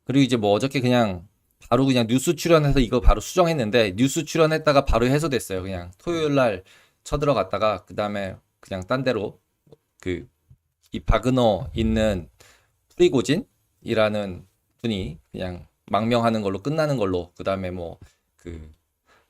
그리고 이제 뭐 어저께 그냥 바로 그냥 뉴스 출연해서 이거 바로 수정했는데 뉴스 출연했다가 바로 해소됐어요. 그냥 토요일 날 쳐들어갔다가 그다음에 그냥 딴 데로 그 이 바그너 있는 프리고진이라는 분이 그냥 망명하는 걸로 끝나는 걸로 그다음에 뭐 그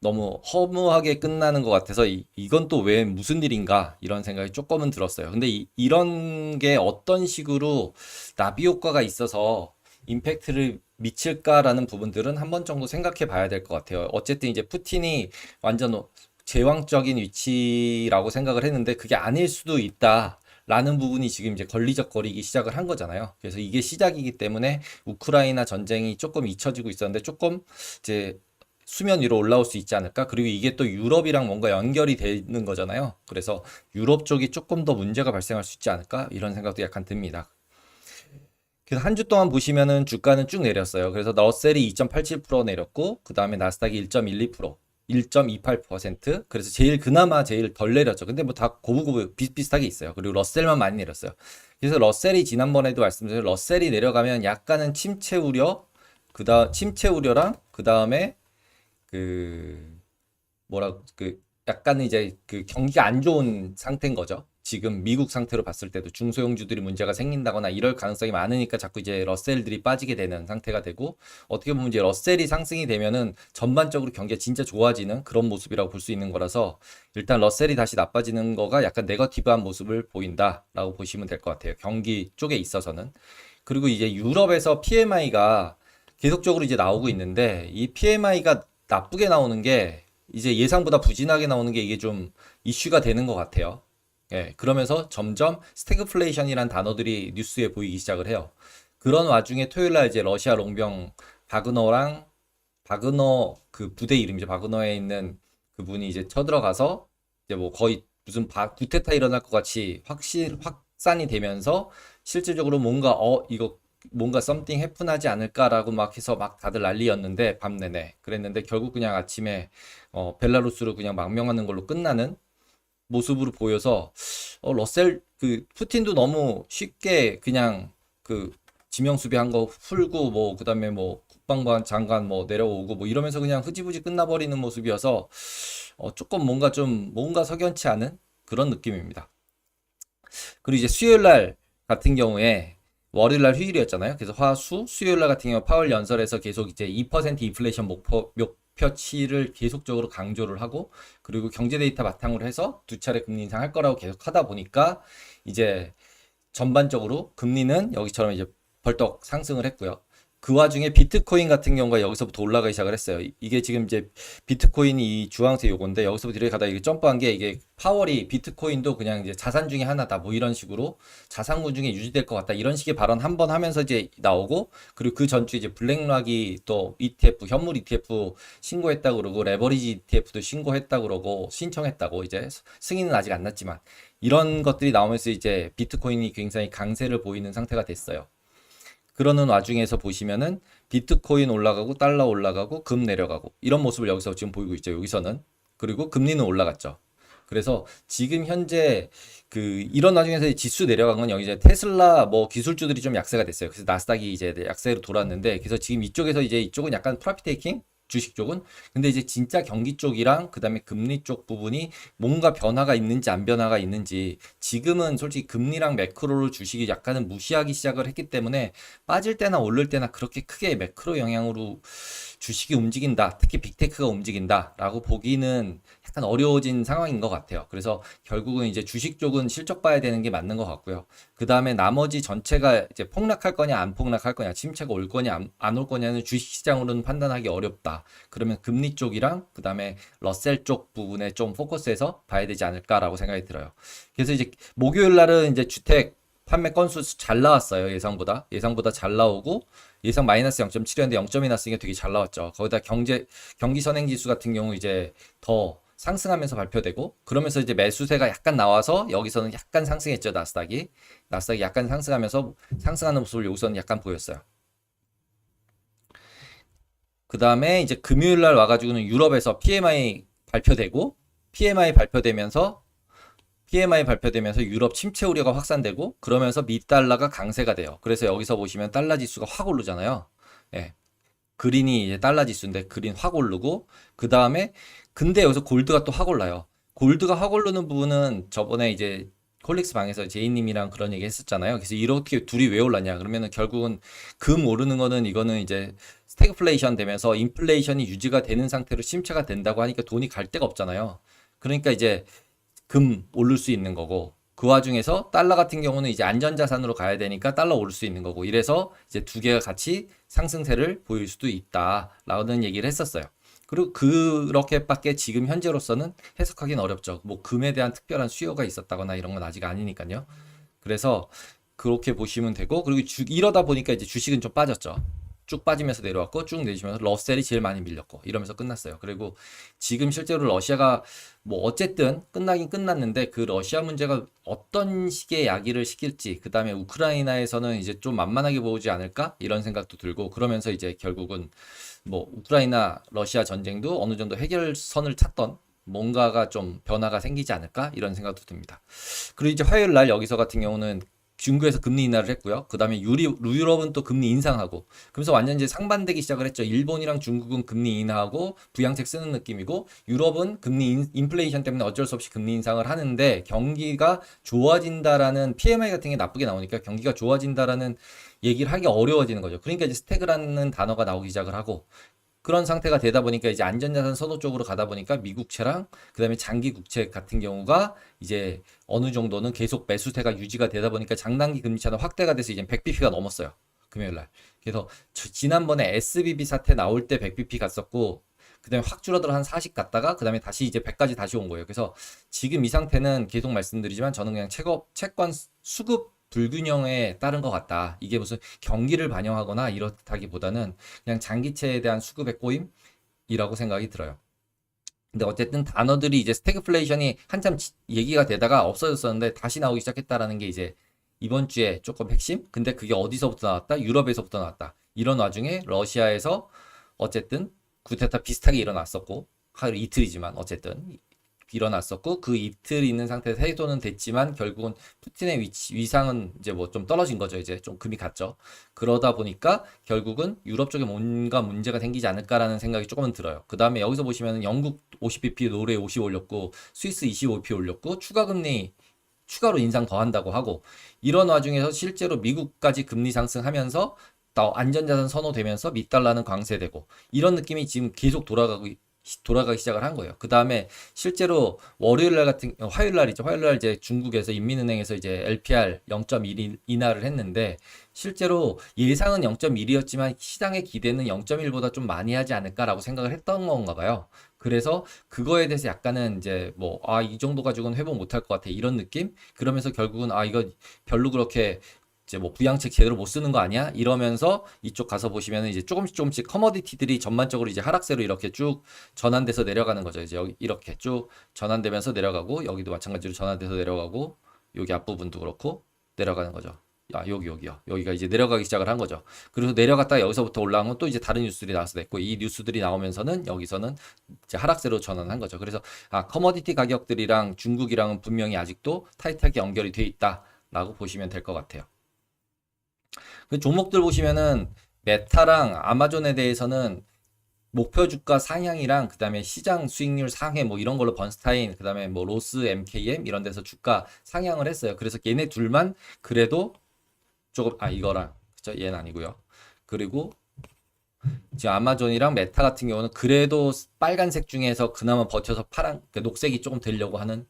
너무 허무하게 끝나는 것 같아서 이건 또 왜 무슨 일인가 이런 생각이 조금은 들었어요. 근데 이런 게 어떤 식으로 나비 효과가 있어서 임팩트를 미칠까라는 부분들은 한 번 정도 생각해 봐야 될 것 같아요. 어쨌든 이제 푸틴이 완전 제왕적인 위치라고 생각을 했는데 그게 아닐 수도 있다. 라는 부분이 지금 이제 걸리적거리기 시작을 한 거잖아요. 그래서 이게 시작이기 때문에 우크라이나 전쟁이 조금 잊혀지고 있었는데 조금 이제 수면 위로 올라올 수 있지 않을까? 그리고 이게 또 유럽이랑 뭔가 연결이 되는 거잖아요. 그래서 유럽 쪽이 조금 더 문제가 발생할 수 있지 않을까? 이런 생각도 약간 듭니다. 그래서 한 주 동안 보시면은 주가는 쭉 내렸어요. 그래서 러셀이 2.87% 내렸고, 그 다음에 나스닥이 1.12%, 1.28%. 그래서 그나마 제일 덜 내렸죠. 근데 뭐 다 고부고부 비슷비슷하게 있어요. 그리고 러셀만 많이 내렸어요. 그래서 러셀이 지난번에도 말씀드린 러셀이 내려가면 약간은 침체 우려랑 그 다음에 그 약간은 이제 그 경기가 안 좋은 상태인 거죠. 지금 미국 상태로 봤을 때도 중소형주들이 문제가 생긴다거나 이럴 가능성이 많으니까 자꾸 이제 러셀들이 빠지게 되는 상태가 되고 어떻게 보면 이제 러셀이 상승이 되면은 전반적으로 경기가 진짜 좋아지는 그런 모습이라고 볼 수 있는 거라서 일단 러셀이 다시 나빠지는 거가 약간 네거티브한 모습을 보인다라고 보시면 될 것 같아요. 경기 쪽에 있어서는. 그리고 이제 유럽에서 PMI가 계속적으로 이제 나오고 있는데 이 PMI가 나쁘게 나오는 게 이제 예상보다 부진하게 나오는 게 이게 좀 이슈가 되는 것 같아요. 예, 그러면서 점점 스태그플레이션이란 단어들이 뉴스에 보이기 시작을 해요. 그런 와중에 토요일 날 이제 러시아 롱병 바그너랑 바그너 그 부대 이름이죠. 바그너에 있는 그분이 이제 쳐들어가서 이제 뭐 거의 무슨 구테타 일어날 것 같이 확산이 되면서 실질적으로 뭔가 이거 뭔가 썸띵 해픈하지 않을까라고 막 해서 막 다들 난리였는데 밤 내내 그랬는데 결국 그냥 아침에 벨라루스로 그냥 망명하는 걸로 끝나는 모습으로 보여서 러셀 그 푸틴도 너무 쉽게 그냥 그 지명 수비한 거 풀고 뭐 그다음에 뭐 국방부 장관 뭐 내려오고 뭐 이러면서 그냥 흐지부지 끝나버리는 모습이어서 조금 뭔가 석연치 않은 그런 느낌입니다. 그리고 이제 수요일 날 같은 경우에 월요일 날 휴일이었잖아요. 그래서 수요일 날 같은 경우 파월 연설에서 계속 이제 2% 인플레이션 목표치를 계속적으로 강조를 하고 그리고 경제 데이터 바탕으로 해서 두 차례 금리 인상할 거라고 계속 하다 보니까 이제 전반적으로 금리는 여기처럼 이제 벌떡 상승을 했고요. 그 와중에 비트코인 같은 경우가 여기서부터 올라가기 시작을 했어요. 이게 지금 이제 비트코인이 이 주황색 요건데 여기서부터 이렇게 가다 이게 점프한 게 이게 파월이 비트코인도 그냥 이제 자산 중에 하나다 뭐 이런 식으로 자산군 중에 유지될 것 같다 이런 식의 발언 한 번 하면서 이제 나오고 그리고 그 전주 이제 블랙락이 또 ETF 현물 ETF 신고했다 그러고 레버리지 ETF도 신고했다 그러고 신청했다고 이제 승인은 아직 안 났지만 이런 것들이 나오면서 이제 비트코인이 굉장히 강세를 보이는 상태가 됐어요. 그러는 와중에서 보시면은 비트코인 올라가고 달러 올라가고 금 내려가고 이런 모습을 여기서 지금 보이고 있죠. 여기서는. 그리고 금리는 올라갔죠. 그래서 지금 현재 그 이런 와중에서 지수 내려간 건 여기 이제 테슬라 뭐 기술주들이 좀 약세가 됐어요. 그래서 나스닥이 이제 약세로 돌았는데 그래서 지금 이쪽에서 이제 이쪽은 약간 프라핏 테이킹 주식 쪽은 근데 이제 진짜 경기 쪽이랑 그다음에 금리 쪽 부분이 뭔가 변화가 있는지 안 변화가 있는지 지금은 솔직히 금리랑 매크로를 주식이 약간은 무시하기 시작을 했기 때문에 빠질 때나 오를 때나 그렇게 크게 매크로 영향으로 주식이 움직인다 특히 빅테크가 움직인다 라고 보기는 약간 어려워진 상황인 것 같아요. 그래서 결국은 이제 주식 쪽은 실적 봐야 되는 게 맞는 것 같고요. 그 다음에 나머지 전체가 이제 폭락할 거냐 안 폭락할 거냐 침체가 올 거냐 안 올 거냐는 주식시장으로는 판단하기 어렵다. 그러면 금리 쪽이랑 그 다음에 러셀 쪽 부분에 좀 포커스해서 봐야 되지 않을까라고 생각이 들어요. 그래서 이제 목요일 날은 이제 주택 판매 건수 잘 나왔어요. 예상보다 잘 나오고 예상 마이너스 0.7이었는데 0점이 났으니까 되게 잘 나왔죠. 거기다 경기 선행 지수 같은 경우 이제 더 상승하면서 발표되고 그러면서 이제 매수세가 약간 나와서 여기서는 약간 상승했죠. 나스닥이 약간 상승하면서 상승하는 모습을 여기서는 약간 보였어요. 그 다음에 이제 금요일 날 와가지고는 유럽에서 PMI 발표되면서 유럽 침체 우려가 확산되고 그러면서 미 달러가 강세가 돼요. 그래서 여기서 보시면 달러 지수가 확 오르잖아요. 예. 그린이 이제 달러 지수인데 그린 확 오르고 그 다음에 근데 여기서 골드가 또 확 올라요. 골드가 확 오르는 부분은 저번에 이제 콜릭스 방에서 제이님이랑 그런 얘기 했었잖아요. 그래서 이렇게 둘이 왜 올랐냐? 그러면은 결국은 금 오르는 거는 이거는 이제 스태그플레이션 되면서 인플레이션이 유지가 되는 상태로 침체가 된다고 하니까 돈이 갈 데가 없잖아요. 그러니까 이제 금 오를 수 있는 거고 그 와중에서 달러 같은 경우는 이제 안전자산으로 가야 되니까 달러 오를 수 있는 거고 이래서 이제 두 개가 같이 상승세를 보일 수도 있다라는 얘기를 했었어요. 그리고 그렇게밖에 지금 현재로서는 해석하기는 어렵죠. 뭐 금에 대한 특별한 수요가 있었다거나 이런 건 아직 아니니까요. 그래서 그렇게 보시면 되고 그리고 이러다 보니까 이제 주식은 좀 빠졌죠. 쭉 빠지면서 내려왔고 쭉 내리시면서 러셀이 제일 많이 밀렸고 이러면서 끝났어요. 그리고 지금 실제로 러시아가 뭐 어쨌든 끝나긴 끝났는데 그 러시아 문제가 어떤 식의 야기를 시킬지 그 다음에 우크라이나에서는 이제 좀 만만하게 보지 않을까 이런 생각도 들고 그러면서 이제 결국은 뭐 우크라이나 러시아 전쟁도 어느 정도 해결선을 찾던 뭔가가 좀 변화가 생기지 않을까 이런 생각도 듭니다. 그리고 이제 화요일 날 여기서 같은 경우는 중국에서 금리 인하를 했고요. 그 다음에 유럽은 또 금리 인상하고 그러면서 완전 이제 상반되기 시작을 했죠. 일본이랑 중국은 금리 인하하고 부양책 쓰는 느낌이고 유럽은 금리 인플레이션 때문에 어쩔 수 없이 금리 인상을 하는데 경기가 좋아진다라는 PMI 같은 게 나쁘게 나오니까 경기가 좋아진다라는 얘기를 하기 어려워지는 거죠. 그러니까 이제 스태그라는 단어가 나오기 시작을 하고 그런 상태가 되다 보니까 이제 안전자산 선호 쪽으로 가다 보니까 미국채랑 그다음에 장기 국채 같은 경우가 이제 어느 정도는 계속 매수세가 유지가 되다 보니까 장단기 금리 차는 확대가 돼서 이제 100bp가 넘었어요. 금요일 날. 그래서 지난번에 SBB 사태 나올 때 100bp 갔었고 그다음에 확 줄어들어 한 40 갔다가 그다음에 다시 이제 100까지 다시 온 거예요. 그래서 지금 이 상태는 계속 말씀드리지만 저는 그냥 채권 수급 불균형에 따른 것 같다. 이게 무슨 경기를 반영하거나 이렇다기보다는 그냥 장기채에 대한 수급의 꼬임이라고 생각이 들어요. 근데 어쨌든 단어들이 이제 스태그플레이션이 한참 얘기가 되다가 없어졌었는데 다시 나오기 시작했다라는 게 이제 이번 주에 조금 핵심? 근데 그게 어디서부터 나왔다? 유럽에서부터 나왔다. 이런 와중에 러시아에서 어쨌든 구테타 비슷하게 일어났었고 하루 이틀이지만 어쨌든 일어났었고 그 이틀 있는 상태에서 해소는 됐지만 결국은 푸틴의 위상은 이제 뭐 좀 떨어진 거죠. 이제 좀 금이 갔죠. 그러다 보니까 결국은 유럽 쪽에 뭔가 문제가 생기지 않을까라는 생각이 조금은 들어요. 그 다음에 여기서 보시면 영국 50bp 노르웨이 50 올렸고 스위스 25bp 올렸고 추가 금리 추가로 인상 더 한다고 하고 이런 와중에서 실제로 미국까지 금리 상승하면서 또 안전자산 선호되면서 밑달러는 강세되고 이런 느낌이 지금 계속 돌아가기 시작을 한 거예요. 그 다음에 실제로 화요일 날이죠. 화요일 날 이제 중국에서 인민은행에서 이제 LPR 0.1 인하를 했는데 실제로 예상은 0.1이었지만 시장의 기대는 0.1보다 좀 많이 하지 않을까라고 생각을 했던 건가 봐요. 그래서 그거에 대해서 약간은 이제 뭐, 이 정도 가지고는 회복 못할 것 같아. 이런 느낌? 그러면서 결국은, 이거 별로 그렇게 이제 뭐 부양책 제대로 못 쓰는 거 아니야? 이러면서 이쪽 가서 보시면 이제 조금씩 커머디티들이 전반적으로 이제 하락세로 이렇게 쭉 전환돼서 내려가는 거죠. 이제 여기 이렇게 쭉 전환되면서 내려가고 여기도 마찬가지로 전환돼서 내려가고 여기 앞부분도 그렇고 내려가는 거죠. 여기요. 여기가 이제 내려가기 시작을 한 거죠. 그래서 내려갔다가 여기서부터 올라온 또 이제 다른 뉴스들이 나와서 됐고 이 뉴스들이 나오면서는 여기서는 이제 하락세로 전환한 거죠. 그래서 커머디티 가격들이랑 중국이랑은 분명히 아직도 타이트하게 연결이 돼 있다라고 보시면 될 것 같아요. 그 종목들 보시면은 메타랑 아마존에 대해서는 목표 주가 상향이랑 그다음에 시장 수익률 상회 뭐 이런 걸로 번스타인 그다음에 뭐 로스 MKM 이런 데서 주가 상향을 했어요. 그래서 얘네 둘만 그래도 조금 이거랑 그죠? 얘는 아니고요. 그리고 지금 아마존이랑 메타 같은 경우는 그래도 빨간색 중에서 그나마 버텨서 파란 그러니까 녹색이 조금 되려고 하는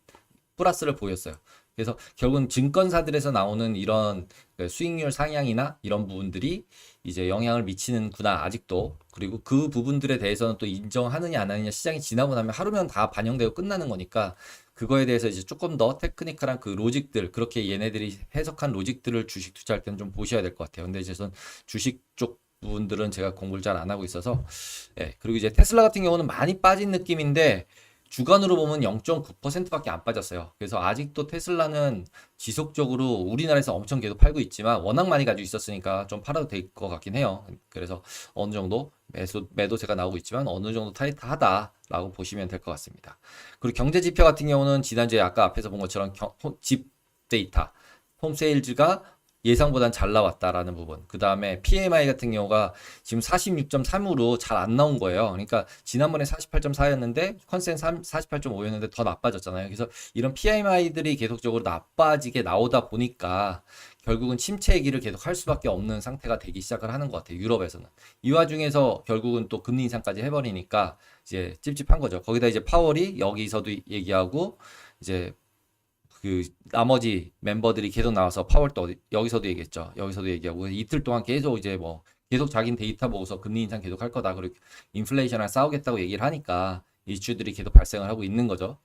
플러스를 보였어요. 그래서 결국은 증권사들에서 나오는 이런 수익률 상향이나 이런 부분들이 이제 영향을 미치는구나 아직도. 그리고 그 부분들에 대해서는 또 인정하느냐 안 하느냐 시장이 지나고 나면 하루면 다 반영되고 끝나는 거니까 그거에 대해서 이제 조금 더 테크니컬한 그 로직들 그렇게 얘네들이 해석한 로직들을 주식 투자할 때는 좀 보셔야 될 것 같아요. 근데 이제 전 주식 쪽 부분들은 제가 공부를 잘 안 하고 있어서 그리고 이제 테슬라 같은 경우는 많이 빠진 느낌인데 주간으로 보면 0.9%밖에 안 빠졌어요. 그래서 아직도 테슬라는 지속적으로 우리나라에서 엄청 계속 팔고 있지만 워낙 많이 가지고 있었으니까 좀 팔아도 될 것 같긴 해요. 그래서 어느 정도 매도세가 나오고 있지만 어느 정도 타이트하다라고 보시면 될 것 같습니다. 그리고 경제 지표 같은 경우는 지난주에 아까 앞에서 본 것처럼 집 데이터, 홈세일즈가 예상보단 잘 나왔다라는 부분. 그 다음에 PMI 같은 경우가 지금 46.3으로 잘 안 나온 거예요. 그러니까 지난번에 48.4였는데 컨센 48.5였는데 더 나빠졌잖아요. 그래서 이런 PMI들이 계속적으로 나빠지게 나오다 보니까 결국은 침체 얘기를 계속 할 수밖에 없는 상태가 되기 시작을 하는 것 같아요. 유럽에서는. 이 와중에서 결국은 또 금리 인상까지 해버리니까 이제 찝찝한 거죠. 거기다 이제 파월이 여기서도 얘기하고 이제 그 나머지 멤버들이 계속 나와서 파월도 여기서도 얘기했죠. 여기서도 얘기하고 이틀 동안 계속 이제 뭐 계속 자기는 데이터 보고서 금리 인상 계속 할 거다. 그리고 인플레이션을 싸우겠다고 얘기를 하니까 이슈들이 계속 발생을 하고 있는 거죠.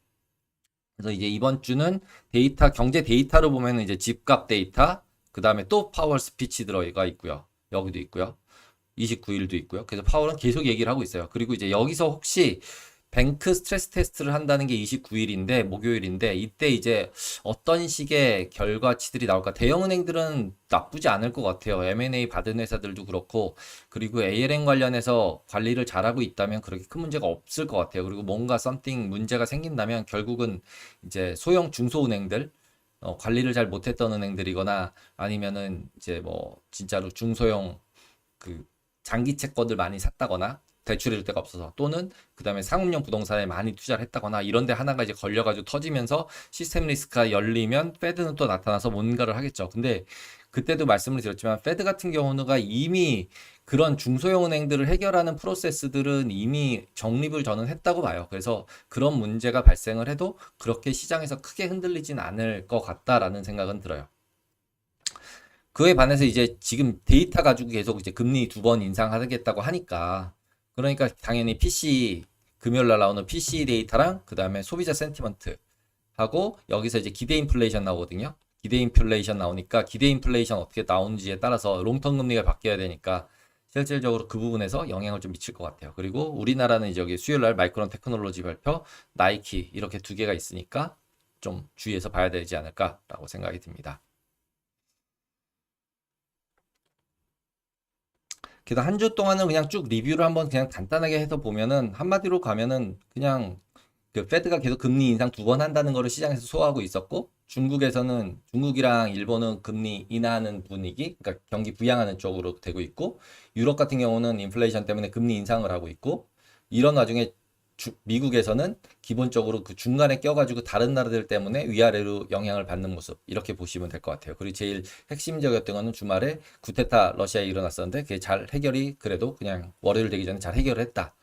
그래서 이제 이번 주는 데이터 경제 데이터로 보면은 이제 집값 데이터, 그 다음에 또 파월 스피치 들어가 있고요. 여기도 있고요. 29일도 있고요. 그래서 파월은 계속 얘기를 하고 있어요. 그리고 이제 여기서 혹시 뱅크 스트레스 테스트를 한다는 게 29일인데, 목요일인데, 이때 이제 어떤 식의 결과치들이 나올까? 대형은행들은 나쁘지 않을 것 같아요. M&A 받은 회사들도 그렇고, 그리고 ALM 관련해서 관리를 잘하고 있다면 그렇게 큰 문제가 없을 것 같아요. 그리고 뭔가 썸띵 문제가 생긴다면 결국은 이제 소형 중소은행들, 관리를 잘 못했던 은행들이거나 아니면은 이제 뭐 진짜로 중소형 그 장기 채권들 많이 샀다거나 대출해줄 데가 없어서 또는 그 다음에 상업용 부동산에 많이 투자를 했다거나 이런 데 하나가 이제 걸려가지고 터지면서 시스템 리스크가 열리면 페드는 또 나타나서 뭔가를 하겠죠. 근데 그때도 말씀을 드렸지만 페드 같은 경우는 이미 그런 중소형 은행들을 해결하는 프로세스들은 이미 정립을 저는 했다고 봐요. 그래서 그런 문제가 발생을 해도 그렇게 시장에서 크게 흔들리진 않을 것 같다라는 생각은 들어요. 그에 반해서 이제 지금 데이터 가지고 계속 이제 금리 2번 인상하겠다고 하니까 그러니까 당연히 PC 금요일 날 나오는 PC 데이터랑 그 다음에 소비자 센티먼트 하고 여기서 이제 기대 인플레이션 나오거든요. 기대 인플레이션 나오니까 기대 인플레이션 어떻게 나오는지에 따라서 롱텀 금리가 바뀌어야 되니까 실질적으로 그 부분에서 영향을 좀 미칠 것 같아요. 그리고 우리나라는 이제 여기 수요일 날 마이크론 테크놀로지 발표, 나이키 이렇게 두 개가 있으니까 좀 주의해서 봐야 되지 않을까라고 생각이 듭니다. 그래서 한 주 동안은 그냥 쭉 리뷰를 한번 그냥 간단하게 해서 보면은 한마디로 가면은 그냥 그 페드가 계속 금리 인상 2번 한다는 거를 시장에서 소화하고 있었고 중국에서는 중국이랑 일본은 금리 인하하는 분위기, 그러니까 경기 부양하는 쪽으로 되고 있고 유럽 같은 경우는 인플레이션 때문에 금리 인상을 하고 있고 이런 와중에 미국에서는 기본적으로 그 중간에 껴가지고 다른 나라들 때문에 위아래로 영향을 받는 모습 이렇게 보시면 될 것 같아요. 그리고 제일 핵심적이었던 거는 주말에 구테타 러시아에 일어났었는데 그게 잘 해결이 그래도 그냥 월요일 되기 전에 잘 해결을 했다.